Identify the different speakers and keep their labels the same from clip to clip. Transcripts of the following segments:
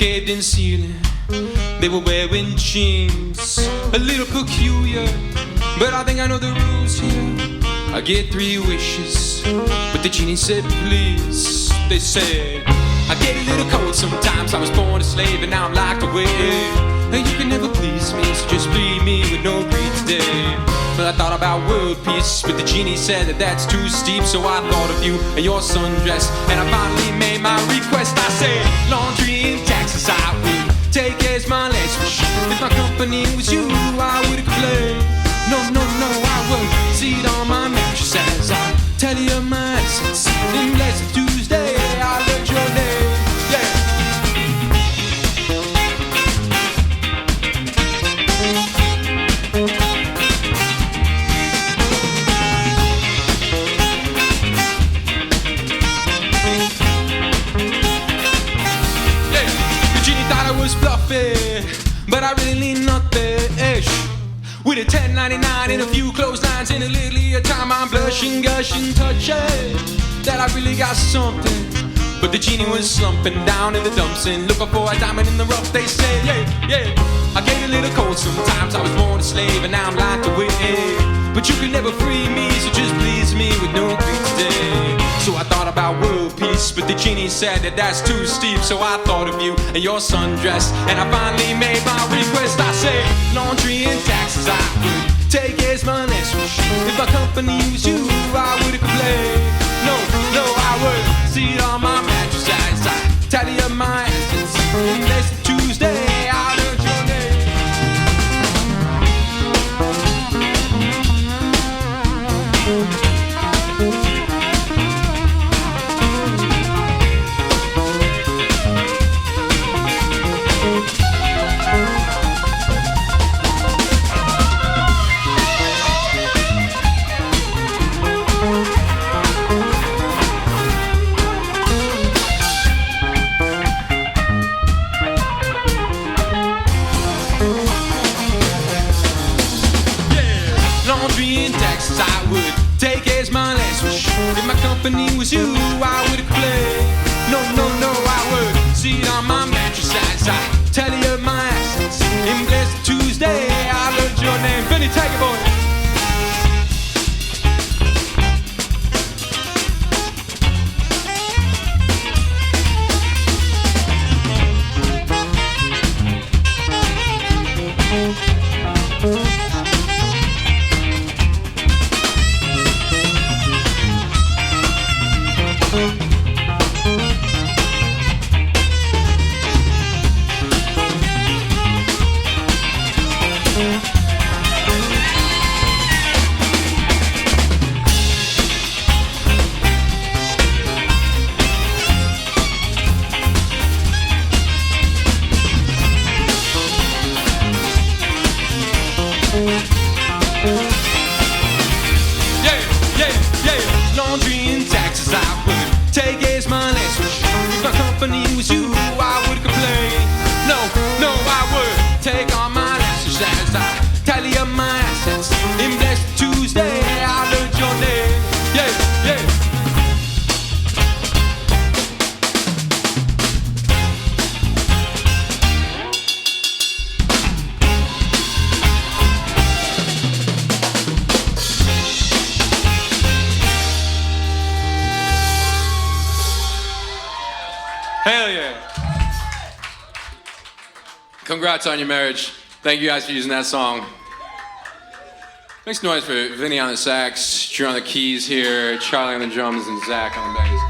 Speaker 1: caved-in ceiling. They were wearing jeans, a little peculiar, but I think I know the rules here. I get 3 wishes, but the genie said please. They said I get a little cold sometimes. I was born a slave and now I'm locked away. You can never please me, so just bleed me with no greed today. But I thought about world peace, but the genie said that that's too steep. So I thought of you and your sundress, and I finally made my request. I said laundry and taxes I would take as my last wish. If my company was you, I would complain. No, no, no, I would sit on my mattress as I tell you my assets. Then blessed Tuesday, I learned your name. Yeah. Was fluffy, but I really need nothing-ish. With a 10.99 and a few clotheslines and a little time, I'm blushing, gushing, touching that I really got something. But the genie was slumping down in the dumps and looking for a diamond in the rough. They said, yeah, yeah. I get a little cold sometimes. I was born a slave and now I'm locked away. But you can never free me, so just please me with no greed today. So I thought about world peace, but the genie said that that's too steep. So I thought of you and your sundress, and I finally made my request. I said laundry and taxes I would take as my last wish. If my company was you, I would complain. No, no, I would sit on my mattress as I tally up my assets. And next Tuesday I learned your name. If my company was you, I would complain. No, no, no, I would sit on my mattress as I tally up my assets. In blessed Tuesday, I learned your name. Benny, take it, boy. Congrats on your marriage. Thank you guys for using that song. Make some noise for Vinny on the sax, Drew on the keys here, Charlie on the drums, and Zach on the bass.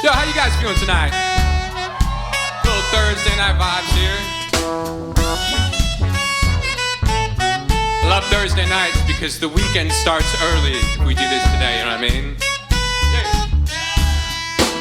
Speaker 1: Yo, how you guys feeling tonight? Little Thursday night vibes here. I love Thursday nights because the weekend starts early if we do this today, you know what I mean? Yeah.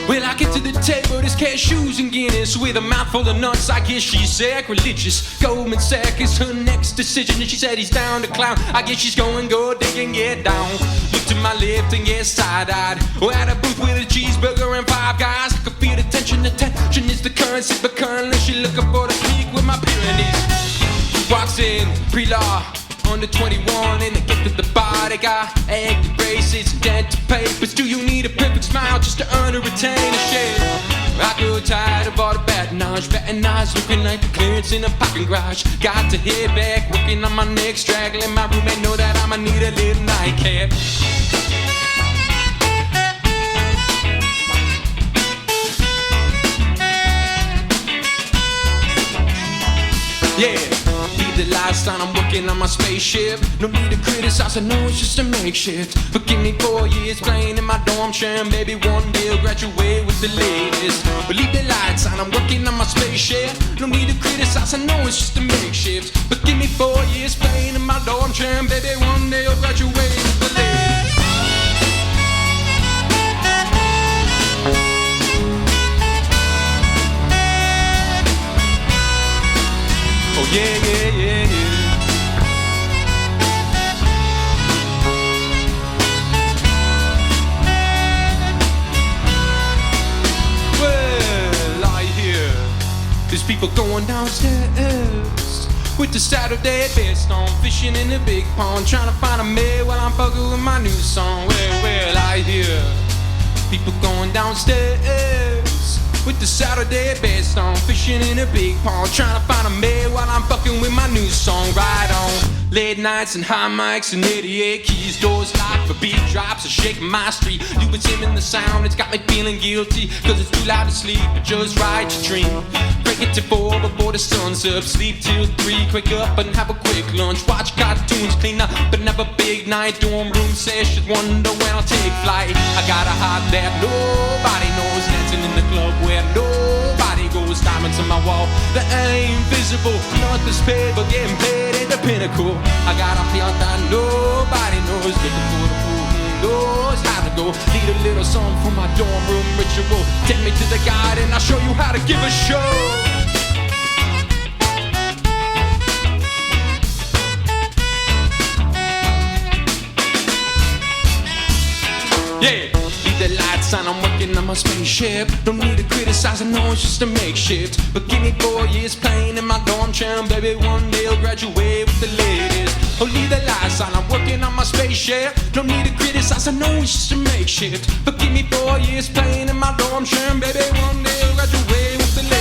Speaker 1: Well, I get to the table, there's cashews and Guinness with a mouthful of nuts. I guess she's sacrilegious. Goldman Sachs is her next decision, and she said he's down to clown. I guess she's going go dig and get down. Look to my left and get side-eyed. We're at a booth with a cheeseburger and 5 guys. I can feel the tension. Attention is the currency, but currently she looking for the peak with my Pyrenees. Walks in, pre-law, under 21, and they get to the bar. They got egg braces and dental papers. Do you need a perfect smile just to earn or retain a share? I grow tired of all the badinage, looking like the clearance in a parking garage. Got to head back, working on my next track. Let my roommate know that I'ma need a little nightcap. Yeah, leave the lights on, I'm working on my spaceship. No need to criticize, I know it's just a makeshift. But give me 4 years playing in my dorm chair, and maybe one day I'll graduate with the latest. But leave the lights on, I'm working on my spaceship. No need to criticize, I know it's just a makeshift. But give me 4 years playing in my dorm chair, and baby, one day I'll graduate with the latest. Oh yeah, yeah, yeah, yeah. Well, I hear there's people going downstairs with the Saturday best on, fishing in the big pond, trying to find a maid while I'm fucking with my new song. Well, I hear people going downstairs with the Saturday best on, fishing in a big pond, trying to find a maid while I'm fucking with my new song. Right on, late nights and high mics and 88 keys, doors locked for beat drops, and shaking my street. Doing in the sound, it's got me feeling guilty, cause it's too loud to sleep, but just right to dream. Break it to 4 before the sun's up, sleep till 3, quick up and have a quick lunch, watch cartoons, clean up, but never big night, dorm room sessions, wonder when I'll take flight. I got a heart that nobody knows, dancing in the club where nobody goes, diamonds on my wall that ain't visible, nothing's paid but getting paid at the pinnacle. I got a heart that nobody knows, looking for the fool who knows how to go. Need a little song for my dorm room ritual. Take me to the guide and I'll show you how to give a show. Yeah, leave the lights on, I'm working on my spaceship. Don't need to criticize, I know it's just a makeshift. But give me 4 years playing in my dorm chair, and baby, one day I'll graduate with the latest. Oh, leave the lights on, I'm working on my spaceship. Don't need to criticize, I know it's just a makeshift. But give me 4 years playing in my dorm chair, and baby, one day I'll graduate with the latest.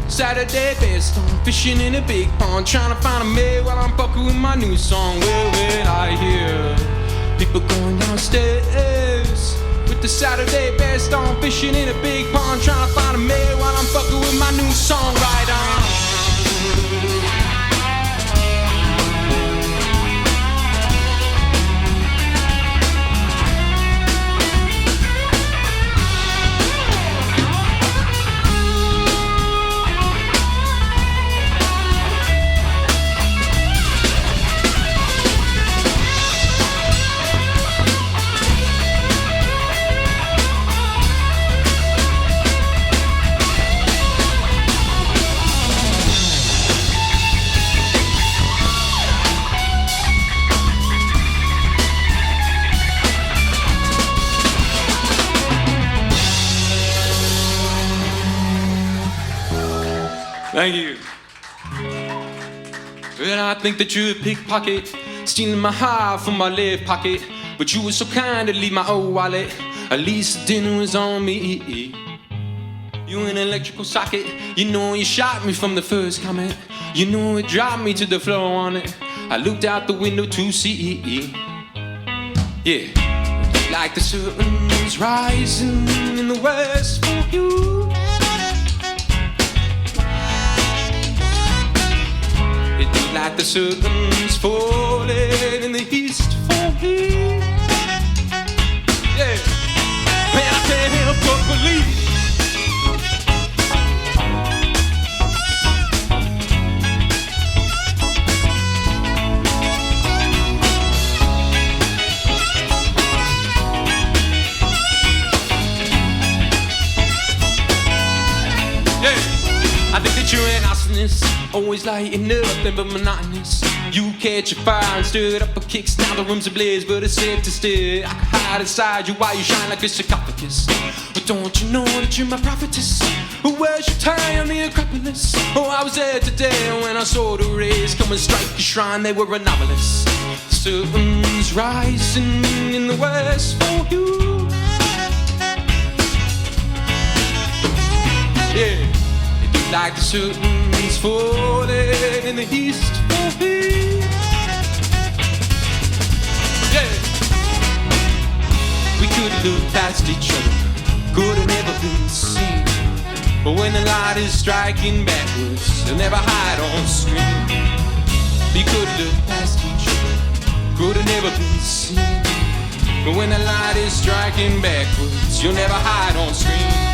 Speaker 1: Saturday best on, fishing in a big pond, trying to find a maid while I'm fucking with my new song. Well, I hear people going downstairs with the Saturday best on, fishing in a big pond, trying to find a maid while I'm fucking with my new song. Right on. Thank you. Well, I think that you're a pickpocket, stealing my heart from my left pocket. But you were so kind to leave my old wallet. At least the dinner was on me. You an electrical socket. You know you shot me from the first comment. You know it dropped me to the floor on it. I looked out the window to see. Yeah, like the sun's rising in the west for you. like the sun's falling in the east for me. Yeah, man, I can't help but believe. I think that you're an arsonist, always lighting up, never monotonous. You catch a fire and stir it up a kicks. Now the room's ablaze, but it's safe to stay. I can hide inside you while you shine like a sarcophagus. But don't you know that you're my prophetess? Who wears your tie on the Acropolis? Oh, I was there today when I saw the rays come and strike your shrine. They were anomalous. The sun's rising in the west for you. Yeah. Like the sun's falling in the east for me. Yeah. We could look past each other, could have never been seen. But when the light is striking backwards, they'll never hide on screen. We could look past each other, could have never been seen. But when the light is striking backwards, you'll never hide on screen.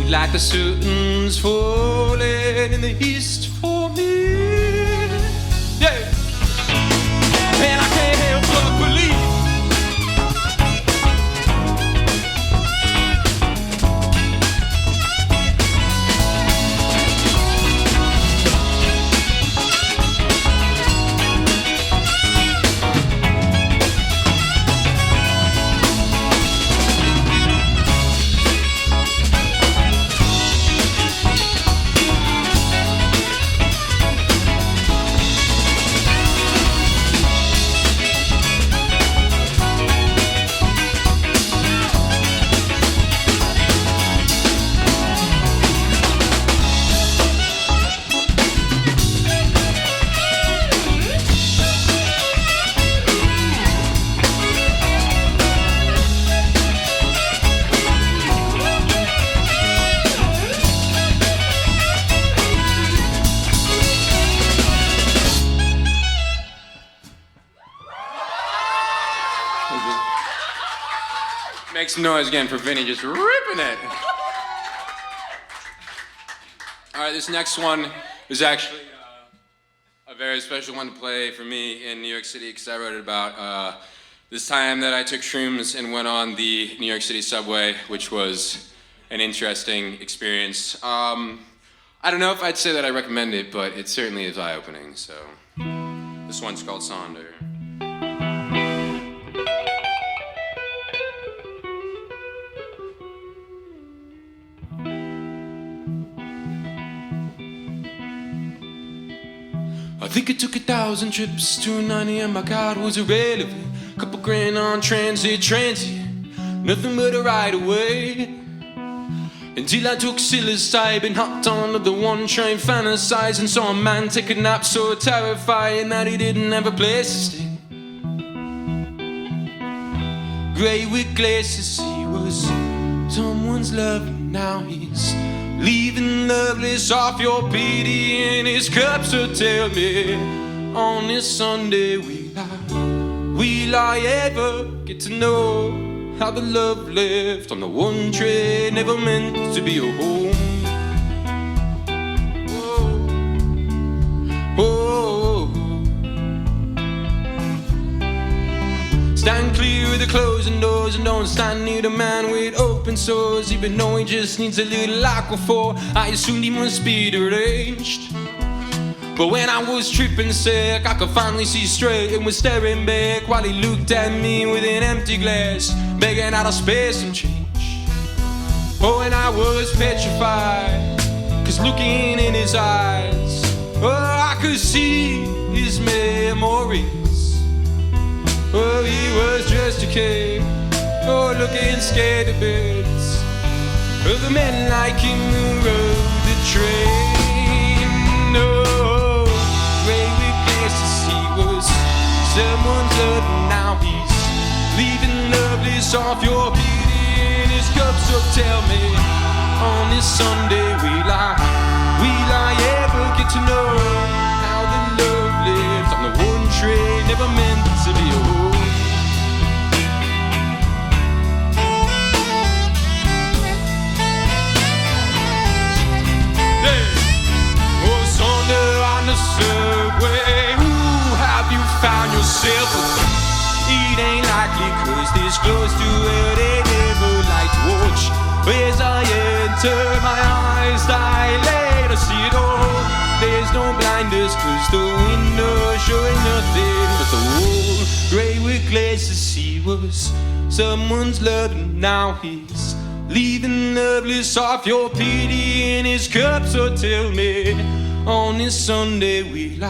Speaker 1: Like the sun's falling in the east for me. Yeah. And I can't help but believe. Make some noise again for Vinny just ripping it. All right, this next one is actually a very special one to play for me in New York City because I wrote it about this time that I took shrooms and went on the New York City subway, which was an interesting experience. I don't know if I'd say that I recommend it, but it certainly is eye-opening. So this one's called Sonder. I think it took 1,000 trips to a 9 a.m. My card was irrelevant. Couple grand on transient. Nothing but a ride away. Until I took psilocybin and hopped onto the one train, fantasizing. Saw a man take a nap so terrifying that he didn't have a place to stay. Grey with glasses, he was someone's love. Now he's leaving loveless off your pity in his cup. So tell me, on this Sunday will I ever get to know how the love left on the one train never meant to be a home? Oh, oh, oh. Stand clear of the closing doors and don't stand near the man with open sores. Even though he just needs a little aquaphor, I assumed he must be deranged. But when I was tripping sick, I could finally see straight and was staring back while he looked at me with an empty glass, begging out of space some change. Oh, and I was petrified, cause looking in his eyes, oh, I could see his memories. Oh, he was just a kid, oh, looking scared a bit of the men like him who rode the train. No, great weakness to see was someone's love, now he's leaving loveless off your beauty in his cup. So tell me, on this Sunday will I ever get to know how the love lives on the one train never meant to be a home? On the subway, ooh, have you found yourself? It ain't likely, cause this close to where they never like to watch. As I enter, my eyes dilate, I see it all. There's no blinders, cause the window showing nothing but the wall. Grey with glass to see was someone's love, and now he's leaving loveless off your pity in his cup. So tell me, on this Sunday will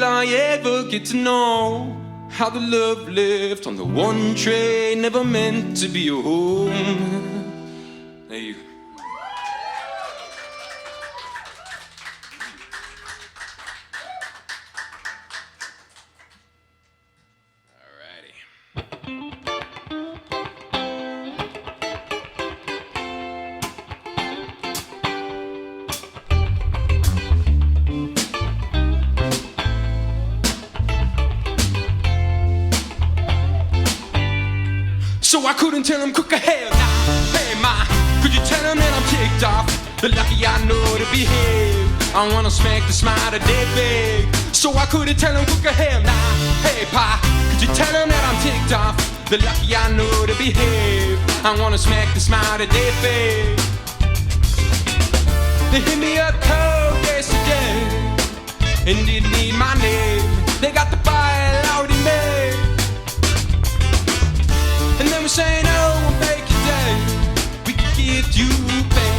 Speaker 1: I ever get to know how the love left on the one train never meant to be a home? There you go. So I couldn't tell him quick hell nah. Hey ma, could you tell him that I'm ticked off? The lucky I know to behave. I wanna smack the smile that they beg. So I couldn't tell him quick hell nah. Hey pa, could you tell him that I'm ticked off? The lucky I know to behave. I wanna smack the smile that they beg. They hit me up cold yesterday and didn't need my name. They got the file already made. And then we're saying, oh, we'll make your day. We can give you pay.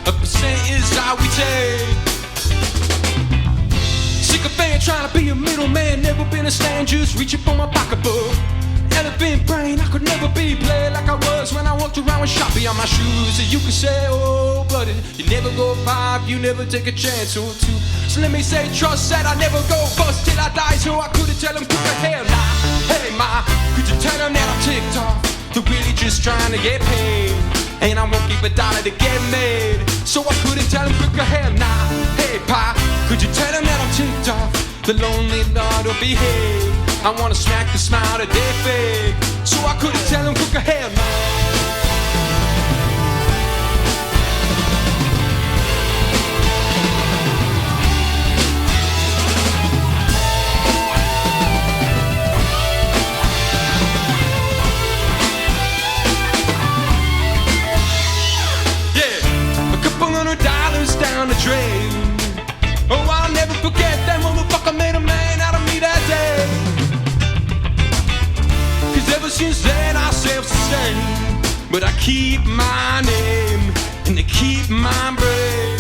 Speaker 1: A percent is all we take. Sycophant trying to be a middleman. Never been a stand, just reaching for my pocketbook. Elephant brain, I could never be played like I was when I walked around with Sharpie on my shoes. And you can say, oh, buddy, you never go 5, you never take a chance or 2. So let me say, trust that I never go bust till I die. So I couldn't tell him quick hell nah. Hey ma, could you tell him that I'm ticked off? They're really just trying to get paid, and I won't give a dollar to get made. So I couldn't tell him quick hell nah. Hey pa, could you tell him that I'm ticked off? The lonely Lord will behave. I wanna smack the smile that they fake. So I couldn't tell him quick hell nah. $100 down the drain. Oh, I'll never forget that motherfucker made a man out of me that day. Cause ever since then I self-sustain, but I keep my name and they keep my brain.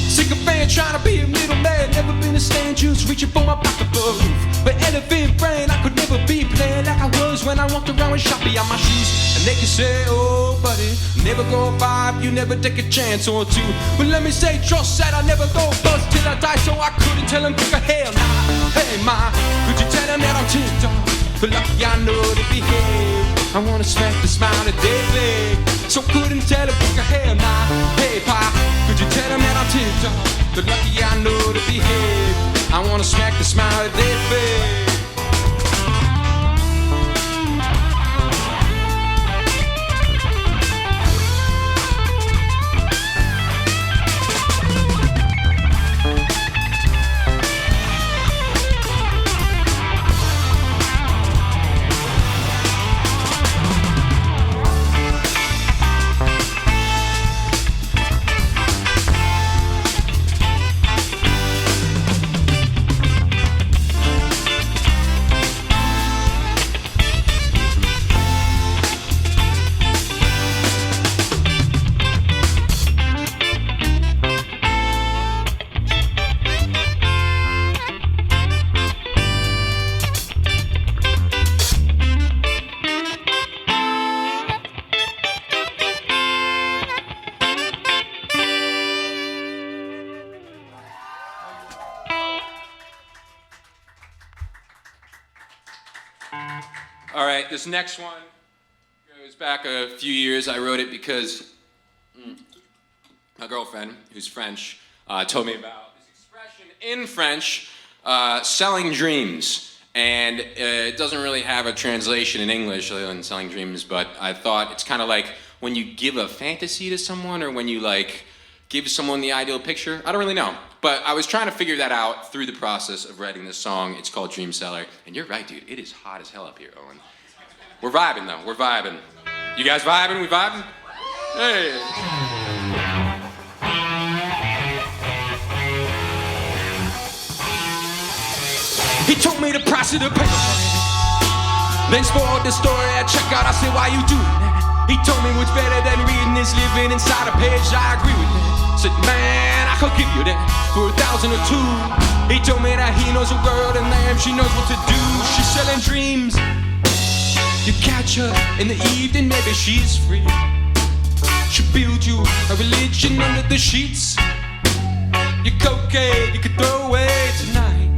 Speaker 1: Sycophant trying to be a middleman. Never been a stand, just reaching for my pocketbook. But elephant brain, I could never be playing like I was when I walked around with Sharpie on my shoes. And they can say, oh buddy, never go 5, you never take a chance or 2. But let me say, trust that I never go bust till I die. So I couldn't tell him quick hell nah. Hey ma, could you tell him that I'm ticked off? But lucky I know to behave. I wanna smack the smile that they fake. So couldn't tell him quick hell nah. Hey pa, could you tell him that I'm ticked off? But lucky I know to behave. I wanna smack the smile that they fake. All right, this next one goes back a few years. I wrote it because my girlfriend, who's French, told me about this expression in French, selling dreams. And it doesn't really have a translation in English other than selling dreams, but I thought it's kind of like when you give a fantasy to someone or when you like give someone the ideal picture. I don't really know. But I was trying to figure that out through the process of writing this song. It's called Dream Seller. And you're right, dude. It is hot as hell up here, Owen. We're vibing, though. We're vibing. You guys vibing? We vibing? Hey. He told me the price of the paper. Then spoiled the story. I check out. I said, why you doing that? He told me what's better than reading is living inside a page. I agree with that. Said, man, I could give you that for 1,000 or 2. He told me that he knows a girl and damn, she knows what to do. She's selling dreams. You catch her in the evening, maybe she's free. She'll build you a religion under the sheets. Your cocaine you could throw away tonight.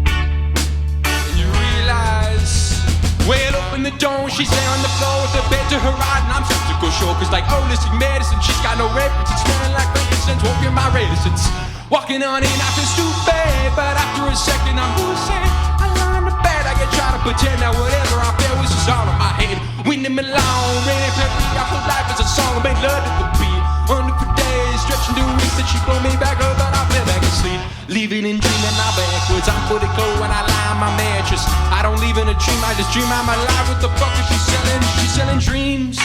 Speaker 1: And you realize, well, open the door, she's there on the floor with the bed to her right. And I'm skeptical, sure, cause like holistic medicine, she's got no reference. It's smelling like frankincense, walking my reticence. Walking on in, I feel stupid, but after a second I'm lucid. I lie in the bed, I get trying to pretend that whatever I felt was just all in my head. Winning me long, ready to be. I feel life is a song, I made love to the beat. Under for days, stretching to weeks, that she pulled me back up, but I fell back asleep. Leaving and dreaming now backwards, I'm fully cold when I lie on my mattress. I don't live in a dream, I just dream I'm alive. What the fuck is she selling? She's selling dreams.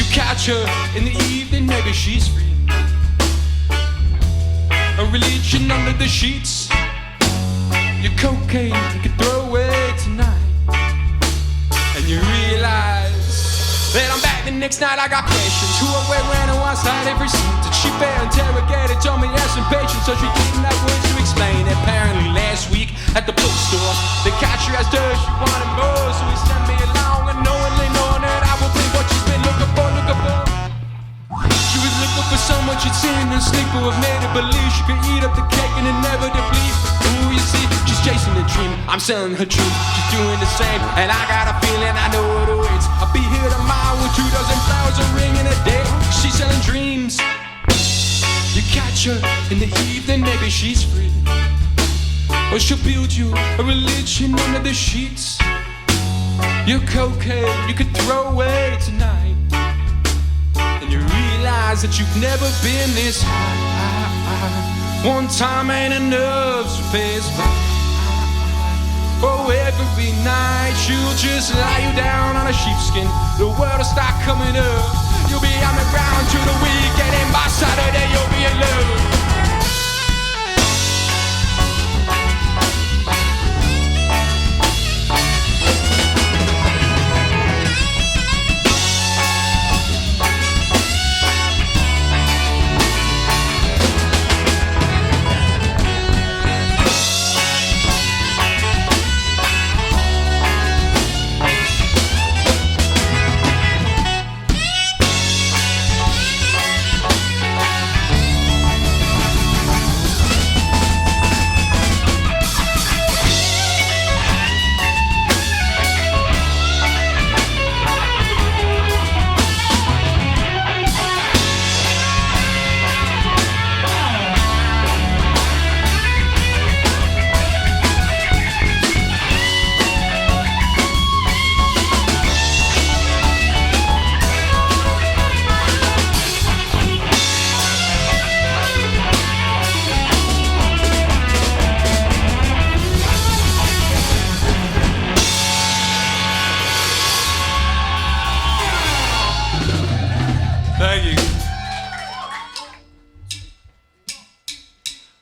Speaker 1: You catch her in the evening, maybe she's free. A religion under the sheets. Your cocaine you can throw away tonight. And you realize that I'm back the next night. I got questions. Who I wear when I want side every scene. Did she fair interrogated? Told me there's some patience. So she didn't have words to explain. Apparently last week at the bookstore, the cashier asked her she wanted more. So he sent me along unknowingly knowing that I will think what she's been looking for. She was looking for someone she'd seen and sleep who have made her believe she could eat up the cake and inevitably. Ooh, you see, she's chasing a dream. I'm selling her truth. She's doing the same, and I got a feeling I know what awaits. I'll be here tomorrow with 2 dozen flowers, a ring, and a day. She's selling dreams. You catch her in the evening, maybe she's free. Or she'll build you a religion under the sheets. Your cocaine you could throw away tonight. And you realize that you've never been this high. One time ain't enough to face right. Oh, every night she'll just lie you down on a sheepskin. The world will start coming up. You'll be on the ground till the weekend, and by Saturday you'll be alone.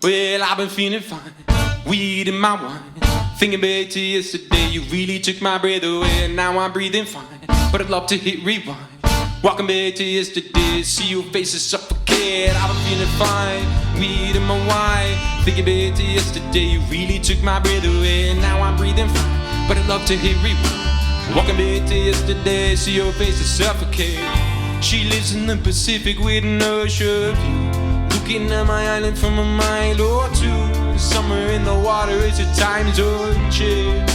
Speaker 1: Well, I've been feeling fine, weed in my wine. Thinking back to yesterday, you really took my breath away. And now I'm breathing fine, but I'd love to hit rewind. Walking back to yesterday, see your faces suffocate. I've been feeling fine, weed in my wine. Thinking back to yesterday, you really took my breath away. And now I'm breathing fine, but I'd love to hit rewind. Walking back to yesterday, see your faces suffocate. She lives in the Pacific with an ocean view. Looking at my island from a mile or two. Somewhere in the water is a time zone change.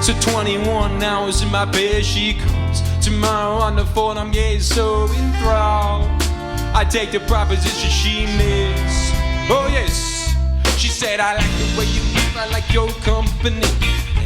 Speaker 1: So 21 hours in my bed she comes. Tomorrow on the phone I'm getting so enthralled. I take the proposition she makes. Oh yes, she said I like the way you move, I like your company.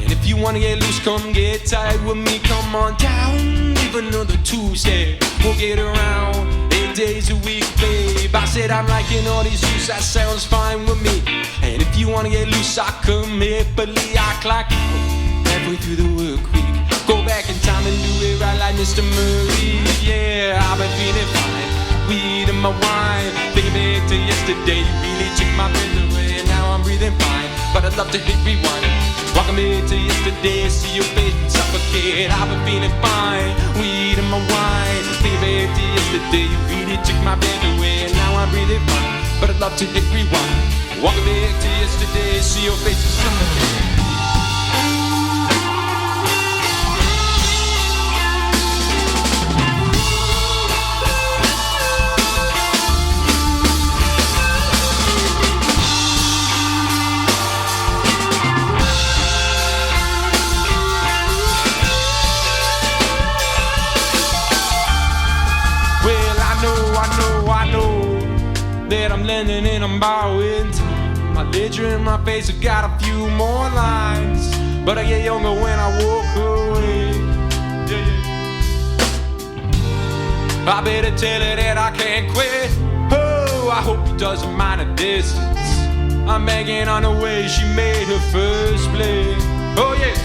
Speaker 1: And if you wanna get loose, come get tight with me. Come on down, leave another Tuesday. We'll get around 8 days a week, babe. I said I'm liking all these views, that sounds fine with me. And if you wanna get loose, I come happily. I clock out halfway through the work week. Go back in time and do it right like Mr. Murray. Yeah, I've been feeling fine. Weed in my wine. Thinking back to yesterday, you really took my breath away. And now I'm breathing fine, but I'd love to hit rewind. Walking back to yesterday, see your face and suffocate. I've been feeling fine. Weed in my wine. Thinking back to yesterday, you really took my breath away. And now I'm breathing fine, but I'd love to hit rewind. Walking back to yesterday, see your face and suffocate. That I'm lending and I'm borrowing time. My ledger in my face, I got a few more lines. But I get younger when I walk away. Yeah, yeah. I better tell her that I can't quit. Oh, I hope he doesn't mind the distance. I'm begging on the way she made her first play. Oh yeah.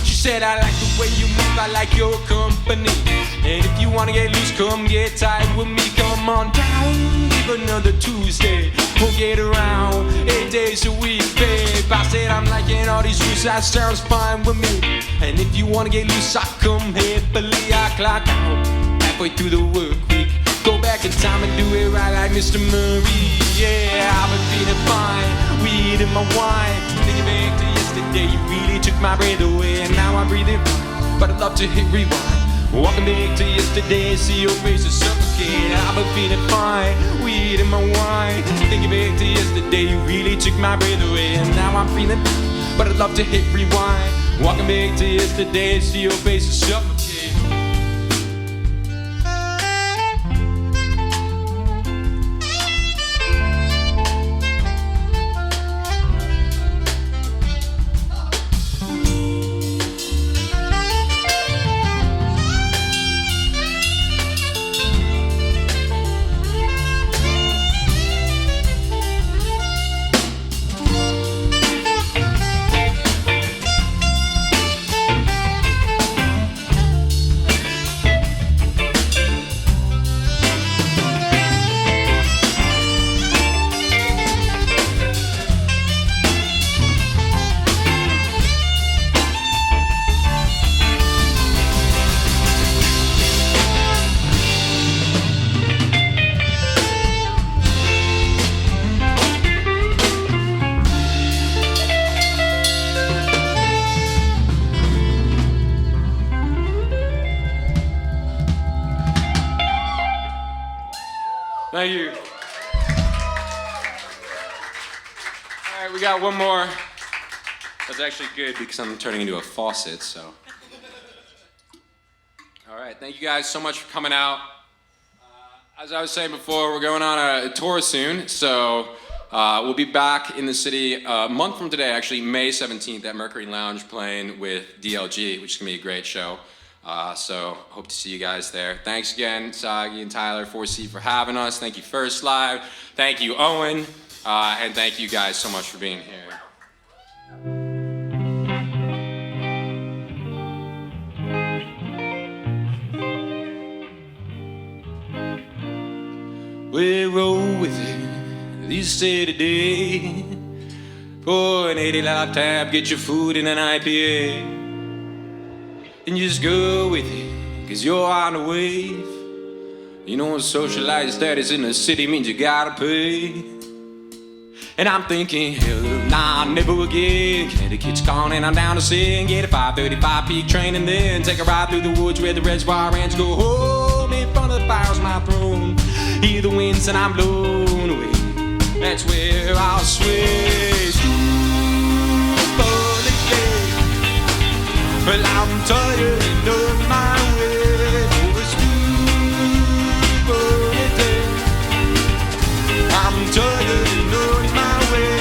Speaker 1: She said I like the way you move, I like your company. And if you wanna get loose, come get tight with me. Come on down, leave another Tuesday. We'll get around 8 days a week, babe. I said I'm liking all these views, that sounds fine with me. And if you wanna get loose, I come happily. I clock out halfway through the work week. Go back in time and do it right like Mr. Murray. Yeah, I've been feeling fine. Weed in my wine. Thinking back to yesterday, you really took my breath away. And now I'm breathing fine, but I'd love to hit rewind. Walking back to yesterday, see your face is suffocate. I've been feeling fine, weed in my wine. Thinking back to yesterday, you really took my breath away. And now I'm feeling fine, but I'd love to hit rewind. Walking back to yesterday, see your face is suffocate. Thank you. All right, we got one more. That's actually good because I'm turning into a faucet, so. All right, thank you guys so much for coming out. As I was saying before, we're going on a tour soon, so we'll be back in the city a month from today, actually May 17th at Mercury Lounge playing with DLG, which is gonna be a great show. So hope to see you guys there. Thanks again, Sagi and Tyler, 4C, for having us. Thank you, First Live. Thank you, Owen. And thank you guys so much for being here. We roll with it, you say today. For an 80 live tab, get your food in an IPA. And just go with it, cause you're on the wave. You know, socialized status in the city means you gotta pay. And I'm thinking, hell, nah, never again. Connecticut's gone and I'm down to sing. Get a 5:35 peak train and then take a ride through the woods where the reservoir ends. Go home in front of the fire's my throne. Hear the winds and I'm blown away. That's where I'll sway. Stoop Holiday. Well, I'm tired of my way. Oh, it's Stoop Holiday. I'm tired of my way.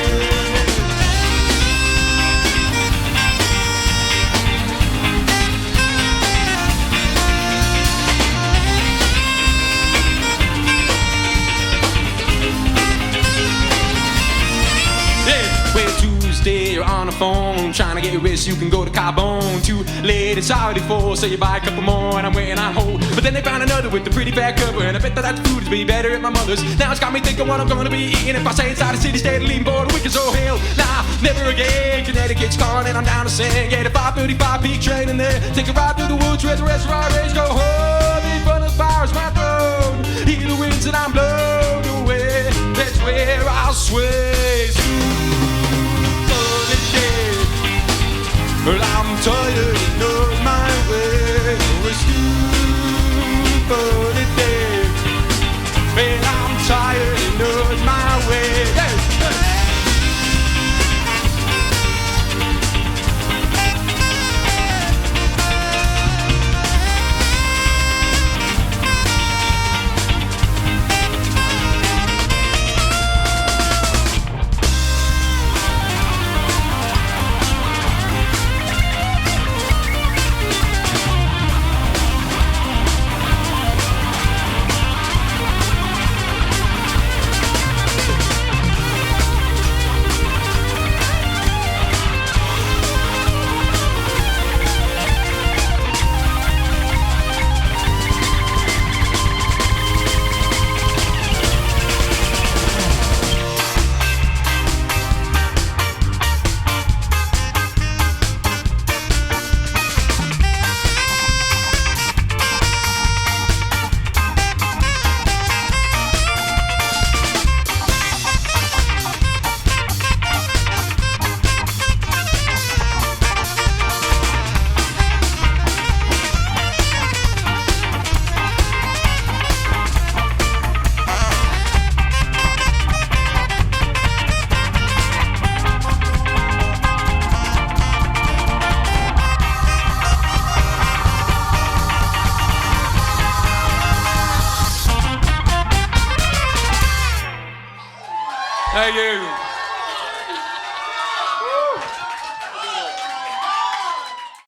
Speaker 1: You're on the phone, trying to get rich, you can go to Carbone. Too late, it's already full, so you buy a couple more, and I'm waiting on hold. But then they found another with the pretty bad cover, and I bet that food would be better at my mother's. Now it's got me thinking what I'm gonna be eating if I stay inside the city, stay lean bored, wicked, so hell, nah, never again. Connecticut's calling, and I'm down to sing. Get a 5:35 peak train in there, take a ride through the woods where the rest of our race go home. In front of the fire's my throne, hear the winds and I'm blown away. That's where I'll sway. Well, I'm tired of my way. Oh, it's Stoop Holiday. Well, I'm tired of my way. Hey, hey. Thank you.